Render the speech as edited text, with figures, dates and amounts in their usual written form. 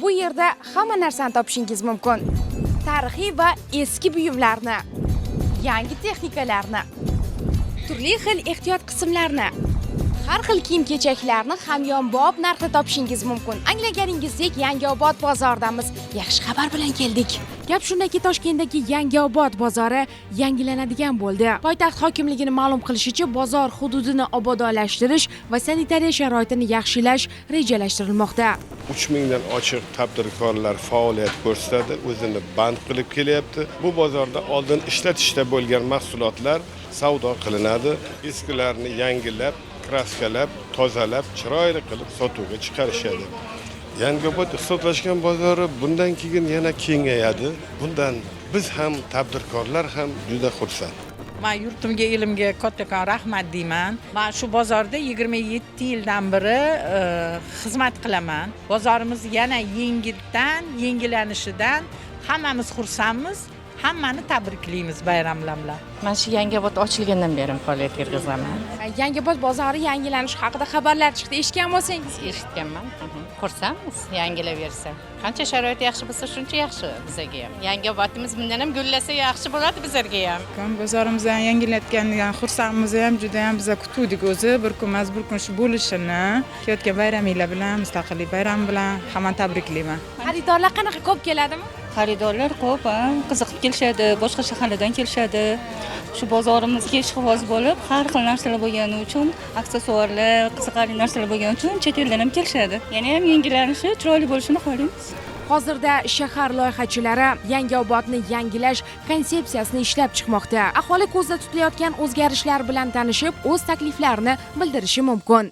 Bu yerda hamma narsani topishingiz mumkin. Tarixiy va eski buyumlarni, yangi texnikalarni, turli xil ehtiyot qismlarni, har xil kiyim-kechaklarni hamyonbop narxda topishingiz mumkin. Anglaganingizdek, Yangiobod bozoridamiz. Yaxshi xabar bilan keldik. Gap shundaki, Toshkentdagi Yangiobod bozori yangilanadigan bo'ldi. Poytaxt hokimligining ma'lum qilishicha, bozor hududini obodonlashtirish va sanitariya sharoitini yaxshilash rejalashtirilmoqda. 3000 dan ochiq tadbirkorlar faoliyat ko'rsatadi, o'zini band qilib kelyapti. Bu bozorda oldin ishlatishda bo'lgan mahsulotlar savdo qilinadi. Eskilarni yangilab, kraskalab, tozalab, chiroyli qilib sotuvga chiqarishadi. Yangiobod iqtisodlashgan bozori bundan keyin yana kengayadi. Bundan biz ham, tadbirkorlar ham juda xursand. Men yurtimga, elimga kattakon rahmat deyman. Men shu bozorda 27 yildan beri xizmat qilaman. Bozorimiz yana yangilanishidan hammamiz xursandmiz. Hammani tabriklaymiz bayramlar bilan. Men shu Yangiobod ochilgandan beri faoliyat yurgizaman. Yangiobod bozori yangilanishi haqida xabarlar chiqdi. Eshitgan bo'lsangiz? Eshitganman. Xursandmiz yangilaversa. Qancha sharoit yaxshi bo'lsa, shuncha yaxshi bizga ham. Yangiobodimiz bundan ham gullasa yaxshi bo'ladi bizlarga ham. Bozorimizni yangilayotganidan xursandmiz ham, juda ham biz kutuvdik o'zi. Bir kun emas, bir kun shu bo'lishini. Kelayotgan bayraminglar bilan, mustaqillik bayrami bilan hammani tabriklayman. Xaridorlar qanaqa ko'p keladimi? Xaridorlar ko'p, qiziqib kelishadi, boshqa shaharlardan kelishadi. Shu bozorimizga ishqiboz bo'lib, har xil narsalar bo'lgani uchun, aksessuarlar, qiziqarli narsalar bo'lgani uchun chet eldan ham kelishadi. Yana ham yangilanishi, chiroyli bo'lishini xohlaymiz. Hozirda shahar loyihachilari Yangiobodni yangilash konsepsiyasini ishlab chiqmoqda. Aholi ko'zda tutilayotgan o'zgarishlar bilan tanishib, o'z takliflarini bildirishi mumkin.